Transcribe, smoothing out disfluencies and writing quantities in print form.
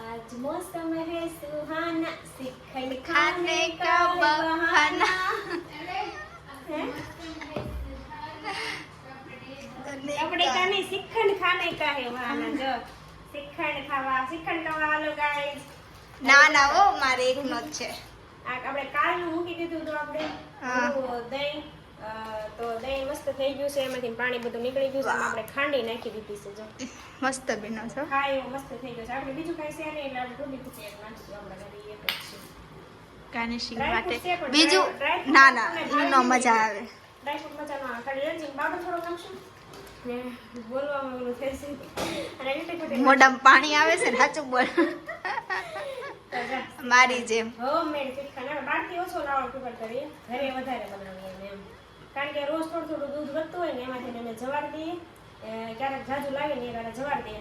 आज मौसम है सुहाना श्रीखंड खाने का बहाना। कपड़े का नहीं श्रीखंड खाने का है बहाना। जो श्रीखंड खावा लो गाइस। ના ના ઓ મારે એકનો જ છે. આ આપણે કાલનું મૂકી દીધું તો આપણે દહીં તો દહીં મસ્ત થઈ ગયું છે, એમાંથી પાણી બધું નીકળી ગયું છે. એમાં આપણે ખાંડી નાખી દીધી છે. જો મસ્ત બીનો છો. હા એવું મસ્ત થઈ ગયું છે. આપણે બીજું કઈ છે નહીં એટલે આપણે ઢોલી કુટી એક નાખીશું. આપણે ઘરે એક જ છે ગાર્નિશિંગ Dry માટે fruit છે પણ બીજું dry fruit ના ના આપણે ઈનો મજા આવે. ડ્રાયફ્રૂટ મજાનો આવે. ખાલી રંજીન પાવડર થોડો નાખશું ને બોલવામાં ઓલું થઈ છે અને લીટી ફૂટી મોઢામાં પાણી આવે છે ને સાચું બોલ. મારી જેમ હોમમેડ શ્રીખંડ બહારથી ઓછો લાવવાનો પ્રિફર કરીએ, ઘરે વધારે બનાવીએ એમ. કારણ કે રોજ થોડું થોડું દૂધ વધતું હોય ને એમાંથી અમે જવાર દઈએ, ક્યારેક જાજુ લાવીને એ જવાર દઈએ.